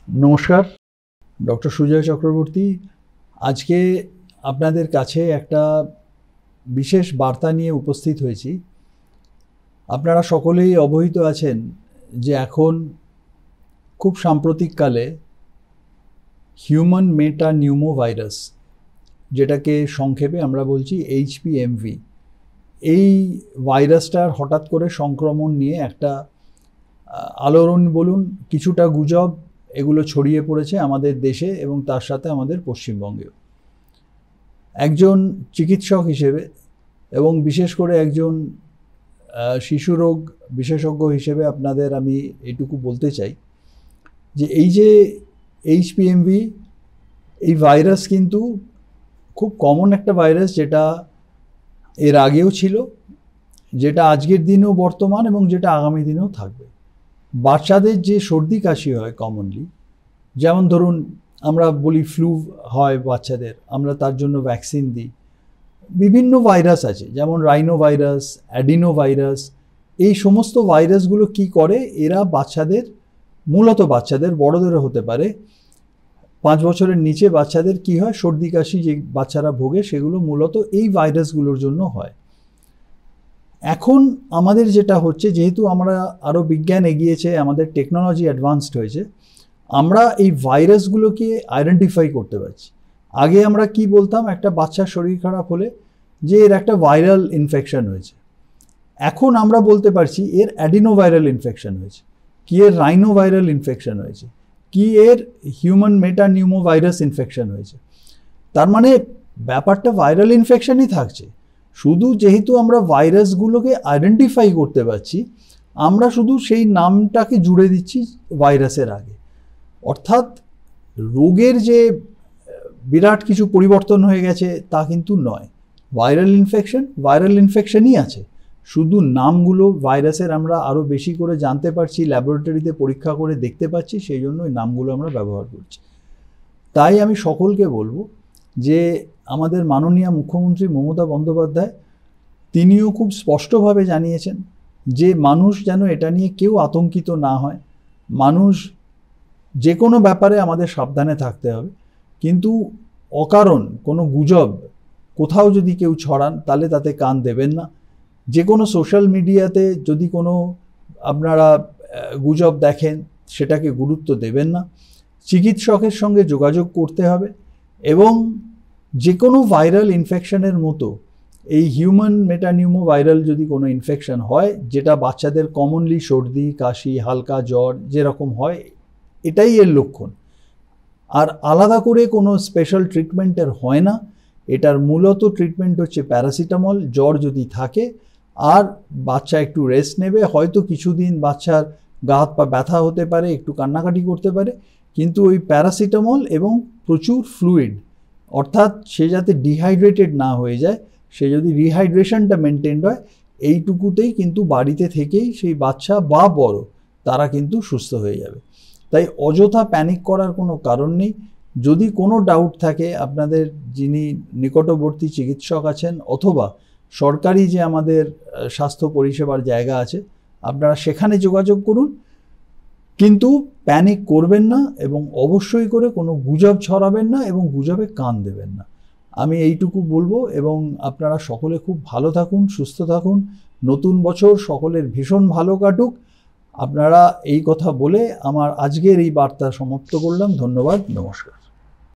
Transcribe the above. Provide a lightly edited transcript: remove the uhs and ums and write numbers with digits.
নমস্কার, ডক্টর সুজয় চক্রবর্তী। আজকে আপনাদের কাছে একটা বিশেষ বার্তা নিয়ে উপস্থিত হয়েছি। আপনারা সকলেই অবহিত আছেন যে এখন খুব সাম্প্রতিককালে হিউম্যান মেটা নিউমো ভাইরাস, যেটাকে সংক্ষেপে আমরা বলছি HPMV, এই ভাইরাসটার হঠাৎ করে সংক্রমণ নিয়ে একটা আলোড়ন বলুন, কিছুটা গুজব, এগুলো ছড়িয়ে পড়েছে আমাদের দেশে এবং তার সাথে আমাদের পশ্চিমবঙ্গেও। একজন চিকিৎসক হিসেবে এবং বিশেষ করে একজন শিশুরোগ বিশেষজ্ঞ হিসেবে আপনাদের আমি এটুকু বলতে চাই যে এই যে HPMV, এই ভাইরাস কিন্তু খুব কমন একটা ভাইরাস, যেটা এর আগেও ছিল, যেটা আজকের দিনেও বর্তমান এবং যেটা আগামী দিনেও থাকবে। বাচ্চাদের যে সর্দি কাশি হয় কমনলি, যেমন ধরুন আমরা বলি ফ্লু হয় বাচ্চাদের, আমরা তার জন্য ভ্যাকসিন দিই। বিভিন্ন ভাইরাস আছে, যেমন রাইনো ভাইরাস, অ্যাডিনো ভাইরাস। এই সমস্ত ভাইরাসগুলো কি করে, এরা বাচ্চাদের, মূলত বাচ্চাদের, বড়দেরও হতে পারে, 5 বছরের নিচে বাচ্চাদের কি হয়, সর্দি কাশি যে বাচ্চারা ভোগে, সেগুলো মূলত এই ভাইরাসগুলোর জন্য হয়। এখন আমাদের যেটা হচ্ছে, যেহেতু আমরা আরও বিজ্ঞান এগিয়েছে, আমাদের টেকনোলজি অ্যাডভান্সড হয়েছে, আমরা এই ভাইরাসগুলোকে আইডেন্টিফাই করতে পারছি। আগে আমরা কি বলতাম, একটা বাচ্চার শরীর খারাপ হলে যে এর একটা ভাইরাল ইনফেকশন হয়েছে। এখন আমরা বলতে পারছি এর অ্যাডিনোভাইরাল ইনফেকশন হয়েছে, কি এর রাইনোভাইরাল ইনফেকশন হয়েছে, কি এর হিউম্যান মেটা নিউমো ভাইরাস ইনফেকশন হয়েছে। তার মানে ব্যাপারটা ভাইরাল ইনফেকশনই থাকছে। শুধু যেহেতু আমরা ভাইরাসগুলোকে আইডেন্টিফাই করতে পারছি, আমরা শুধু সেই নামটাকে জুড়ে দিচ্ছি ভাইরাসের আগে। অর্থাৎ রোগের যে বিরাট কিছু পরিবর্তন হয়ে গেছে তা কিন্তু নয়। ভাইরাল ইনফেকশনই আছে, শুধু নামগুলো ভাইরাসের আমরা আরও বেশি করে জানতে পারছি, ল্যাবরেটরিতে পরীক্ষা করে দেখতে পাচ্ছি, সেই জন্য ওই নামগুলো আমরা ব্যবহার করছি। তাই আমি সকলকে বলবো যে আমাদের মাননীয় মুখ্যমন্ত্রী মমতা বন্দ্যোপাধ্যায়, তিনিও খুব স্পষ্টভাবে জানিয়েছেন যে মানুষ যেন এটা নিয়ে কেউ আতঙ্কিত না হয়। মানুষ যে কোনো ব্যাপারে আমাদের সাবধানে থাকতে হবে, কিন্তু অকারণ কোনো গুজব কোথাও যদি কেউ ছড়ান তাহলে তাতে কান দেবেন না। যে কোনো সোশ্যাল মিডিয়াতে যদি কোনো আপনারা গুজব দেখেন, সেটাকে গুরুত্ব দেবেন না। চিকিৎসকের সঙ্গে যোগাযোগ করতে হবে এবং যে কোনো ভাইরাল ইনফেকশনের মতো এই হিউম্যান মেটানিউমো ভাইরাল যদি কোনো ইনফেকশন হয়, যেটা বাচ্চাদের কমনলি সর্দি কাশি হালকা জ্বর যেরকম হয়, এটাই এর লক্ষণ। আর আলাদা করে কোনো স্পেশাল ট্রিটমেন্টের হয় না। এটার মূলত ট্রিটমেন্ট হচ্ছে প্যারাসিটামল, জ্বর যদি থাকে, আর বাচ্চা একটু রেস্ট নেবে। হয়তো কিছুদিন বাচ্চার গা হাত পা ব্যথা হতে পারে, একটু কান্নাকাটি করতে পারে, কিন্তু ওই প্যারাসিটামল এবং প্রচুর ফ্লুইড, অর্থাৎ সে যাতে ডিহাইড্রেটেড না হয়ে যায়, সে যদি রিহাইড্রেশনটা মেনটেন হয়, এইটুকুতেই কিন্তু বাড়িতে থেকেই সেই বাচ্চা বা বড় তারা কিন্তু সুস্থ হয়ে যাবে। তাই অযথা প্যানিক করার কোনো কারণ নেই। যদি কোনো ডাউট থাকে, আপনাদের যিনি নিকটবর্তী চিকিৎসক আছেন অথবা সরকারি যে আমাদের স্বাস্থ্য পরিষেবার জায়গা আছে, আপনারা সেখানে যোগাযোগ করুন, কিন্তু প্যানিক করবেন না এবং অবশ্যই করে কোনো গুজব ছড়াবেন না এবং গুজবে কান দেবেন না। আমি এইটুকু বলবো এবং আপনারা সকলে খুব ভালো থাকুন, সুস্থ থাকুন। নতুন বছর সকলের ভীষণ ভালো কাটুক। আপনারা এই কথা বলে আমার আজকের এই বার্তা সমাপ্ত করলাম। ধন্যবাদ, নমস্কার।